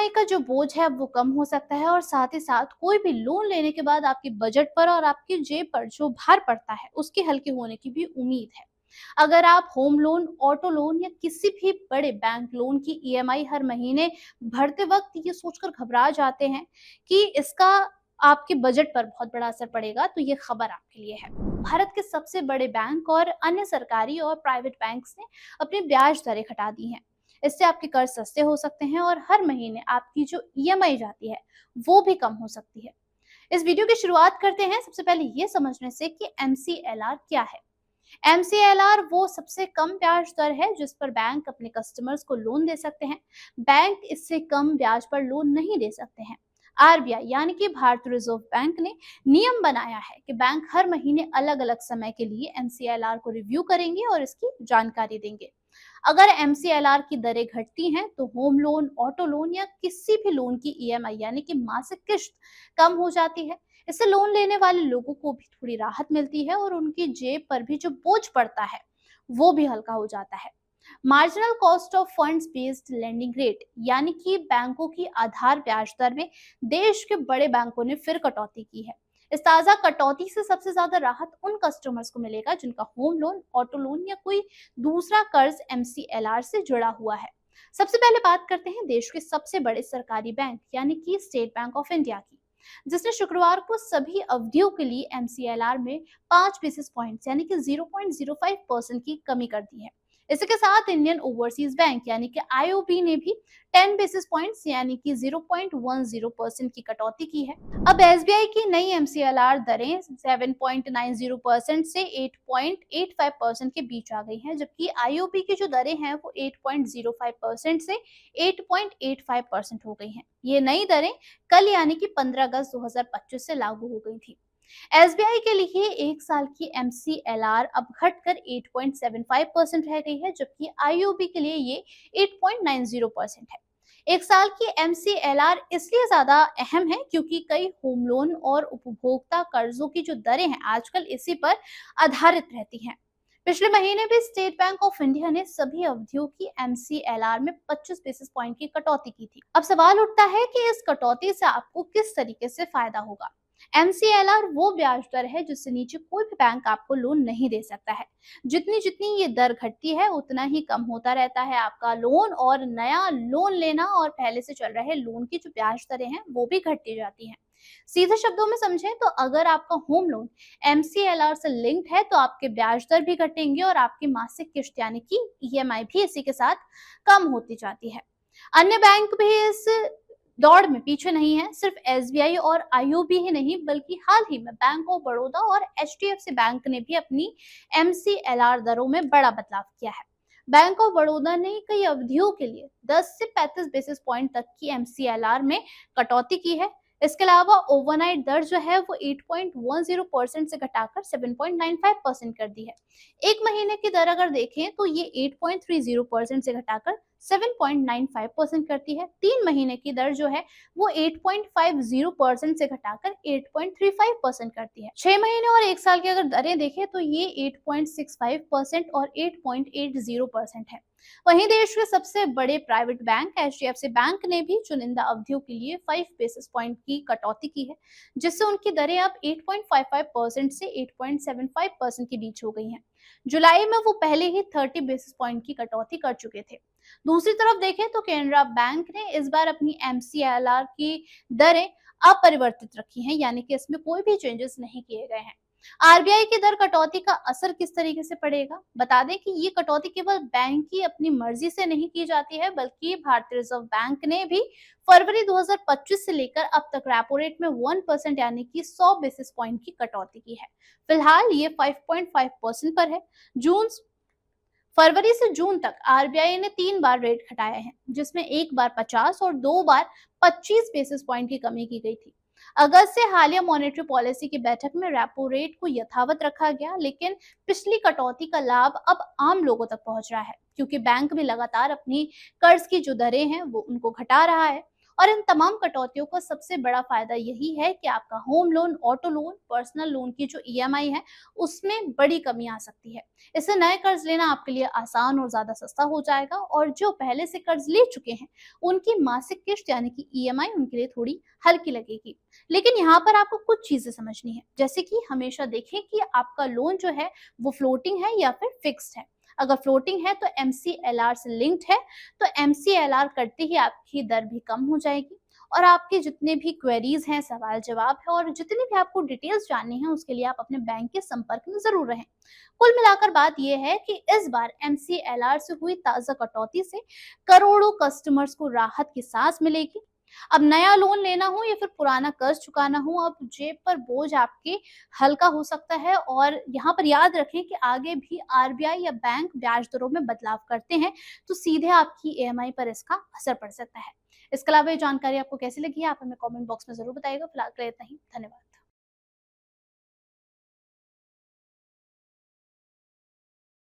EMI का जो बोझ है वो कम हो सकता है और साथ ही साथ कोई भी लोन लेने के बाद आपके बजट पर और आपकी जेब पर जो भार पड़ता है उसके हल्के होने की भी उम्मीद है। अगर आप होम लोन, ऑटो लोन या किसी भी बड़े बैंक लोन की ईएमआई हर महीने भरते वक्त ये सोचकर घबरा जाते हैं कि इसका आपके बजट पर बहुत बड़ा असर पड़ेगा, तो ये खबर आपके लिए है। भारत के सबसे बड़े बैंक और अन्य सरकारी और प्राइवेट बैंक्स ने अपनी ब्याज दरें घटा दी हैं। इससे आपके कर्ज सस्ते हो सकते हैं और हर महीने आपकी जो ईएमआई जाती है वो भी कम हो सकती है। इस वीडियो की शुरुआत करते हैं सबसे पहले ये समझने से कि एमसीएलआर क्या है। एमसीएलआर वो सबसे कम ब्याज दर है जिस पर बैंक अपने कस्टमर्स को लोन दे सकते हैं। बैंक इससे कम ब्याज पर लोन नहीं दे सकते हैं। आरबीआई यानी कि भारतीय रिजर्व बैंक ने नियम बनाया है कि बैंक हर महीने अलग अलग समय के लिए एमसीएलआर को रिव्यू करेंगे और इसकी जानकारी देंगे। अगर एमसीएलआर की दरें घटती हैं तो होम लोन, ऑटो लोन या किसी भी लोन की ईएमआई यानी कि मासिक किश्त कम हो जाती है। इससे लोन लेने वाले लोगों को भी थोड़ी राहत मिलती है और उनकी जेब पर भी जो बोझ पड़ता है वो भी हल्का हो जाता है। Marginal cost of funds based lending rate यानी कि बैंकों की आधार ब्याज दर में देश के बड़े बैंकों ने फिर कटौती की है। इस ताजा कटौती से सबसे ज्यादा राहत उन कस्टमर्स को मिलेगा जिनका होम लोन, ऑटो लोन या कोई दूसरा कर्ज एमसीएलआर से जुड़ा हुआ है। सबसे पहले बात करते हैं देश के सबसे बड़े सरकारी बैंक यानी कि स्टेट बैंक ऑफ इंडिया की, जिसने शुक्रवार को सभी अवधियों के लिए एमसीएलआर में 5 बेसिस पॉइंट्स यानी कि 0.05% की कमी कर दी है। इसी के साथ इंडियन ओवरसीज बैंक यानी कि आईओबी ने भी 10 बेसिस पॉइंट्स यानी कि 0.10% की कटौती की है। अब एसबीआई की नई एमसीएलआर दरें 7.90% से 8.85% के बीच आ गई हैं, जबकि आईओबी की जो दरें हैं वो 8.05% से 8.85% हो गई हैं। ये नई दरें कल यानी कि 15 अगस्त 2025 से लागू हो गई थी। एसबीआई के लिए एक साल की एमसीएलआर अब घटकर 8.75% रह गई है, जबकि आईओबी के लिए ये 8.90% है। एक साल की एमसीएलआर इसलिए ज्यादा अहम है क्योंकि कई होम लोन और उपभोक्ता कर्जों की जो दरें हैं आजकल इसी पर आधारित रहती हैं। पिछले महीने भी स्टेट बैंक ऑफ इंडिया ने सभी अवधियों की एमसीएलआर में 25 बेसिस पॉइंट की कटौती की थी। अब सवाल उठता है कि इस कटौती से आपको किस तरीके से फायदा होगा। एमसीएलआर वो ब्याज दर है जिससे नीचे कोई भी बैंक आपको लोन नहीं दे सकता है। जितनी जितनी ये दर घटती है उतना ही कम होता रहता है आपका लोन, और नया लोन लेना और पहले से चल रहे लोन की जो ब्याज दरें हैं वो भी घटती जाती हैं। सीधे शब्दों में समझें तो अगर आपका होम लोन एमसीएलआर से लिंक्ड है तो आपके ब्याज दर भी घटेंगे और आपकी मासिक किश्त यानी कि ईएमआई भी इसी के साथ कम होती जाती है। अन्य बैंक भी इस दौड़ में पीछे नहीं है। सिर्फ एसबीआई और आईओबी ही नहीं बल्कि हाल ही में बैंक ऑफ बड़ौदा और एचडीएफसी बैंक ने भी अपनी एमसीएलआर दरों में बड़ा बदलाव किया है। बैंक ऑफ बड़ौदा ने कई अवधियों के लिए 10 से 35 बेसिस पॉइंट तक की एमसीएलआर में कटौती की है। इसके अलावा ओवरनाइट दर जो है वो 8.10% से घटाकर 7.95% कर दी है। एक महीने की दर अगर देखें तो ये 8.30% से घटाकर 7.95% करती है। 3 महीने की दर जो है वो 8.50% से घटाकर 8.35% करती है। 6 महीने और 1 साल की अगर दरें देखें तो ये 8.65% और 8.80% है। वहीं देश के सबसे बड़े प्राइवेट बैंक एचडीएफसी बैंक ने भी चुनिंदा अवधियों के लिए 5 बेसिस पॉइंट की कटौती की है, जिससे उनकी दरें अब 8.55% से 8.75% के बीच हो गई हैं। जुलाई में वो पहले ही 30 बेसिस पॉइंट की कटौती कर चुके थे। दूसरी तरफ देखें तो केनरा बैंक ने इस बार अपनी एमसीएलआर की दरें अपरिवर्तित रखी हैं, यानी कि इसमें कोई भी चेंजेस नहीं किए गए हैं। आरबीआई की दर कटौती का असर किस तरीके से पड़ेगा? बता दें कि ये कटौती केवल बैंक की अपनी मर्जी से नहीं की जाती है, बल्कि भारतीय रिजर्व बैंक ने भी फरवरी 2025 से लेकर अब तक रेपो रेट में 1% यानी कि 100 बेसिस पॉइंट की कटौती की है। फिलहाल ये 5.5% पर है। फरवरी से जून तक आरबीआई ने 3 बार रेट घटाए हैं, जिसमें एक बार 50 और 2 बार 25 बेसिस पॉइंट की कमी की गई थी। अगस्त से हालिया मॉनेटरी पॉलिसी की बैठक में रेपो रेट को यथावत रखा गया, लेकिन पिछली कटौती का लाभ अब आम लोगों तक पहुंच रहा है क्योंकि बैंक भी लगातार अपनी कर्ज की जो दरें हैं वो उनको घटा रहा है। और इन तमाम कटौतियों का सबसे बड़ा फायदा यही है कि आपका home loan, auto loan, personal loan की जो ईएमआई है उसमें बड़ी कमी आ सकती है। इससे नए कर्ज लेना आपके लिए आसान और ज्यादा सस्ता हो जाएगा और जो पहले से कर्ज ले चुके हैं उनकी मासिक किश्त यानी कि ईएमआई उनके लिए थोड़ी हल्की लगेगी। लेकिन यहाँ पर आपको कुछ चीजें समझनी है, जैसे कि हमेशा देखें कि आपका लोन जो है वो फ्लोटिंग है या फिर फिक्स्ड है। अगर फ्लोटिंग है तो एमसीएलआर से लिंक्ड है, तो एमसीएलआर करते ही आपकी दर भी कम हो जाएगी और आपके जितने भी क्वेरीज हैं, सवाल जवाब है और जितनी भी आपको डिटेल्स जाननी है उसके लिए आप अपने बैंक के संपर्क में जरूर रहें। कुल मिलाकर बात यह है कि इस बार एमसीएलआर से हुई ताजा कटौती से करोड़ों कस्टमर्स को राहत की सांस मिलेगी। अब नया लोन लेना हो या फिर पुराना कर्ज चुकाना हो, अब जेब पर बोझ आपके हल्का हो सकता है। और यहाँ पर याद रखें कि आगे भी आरबीआई या बैंक ब्याज दरों में बदलाव करते हैं तो सीधे आपकी ईएमआई पर इसका असर पड़ सकता है। इसके अलावा ये जानकारी आपको कैसी लगी है आप हमें कमेंट बॉक्स में जरूर बताइएगा। फिलहाल के लिए इतना ही, धन्यवाद।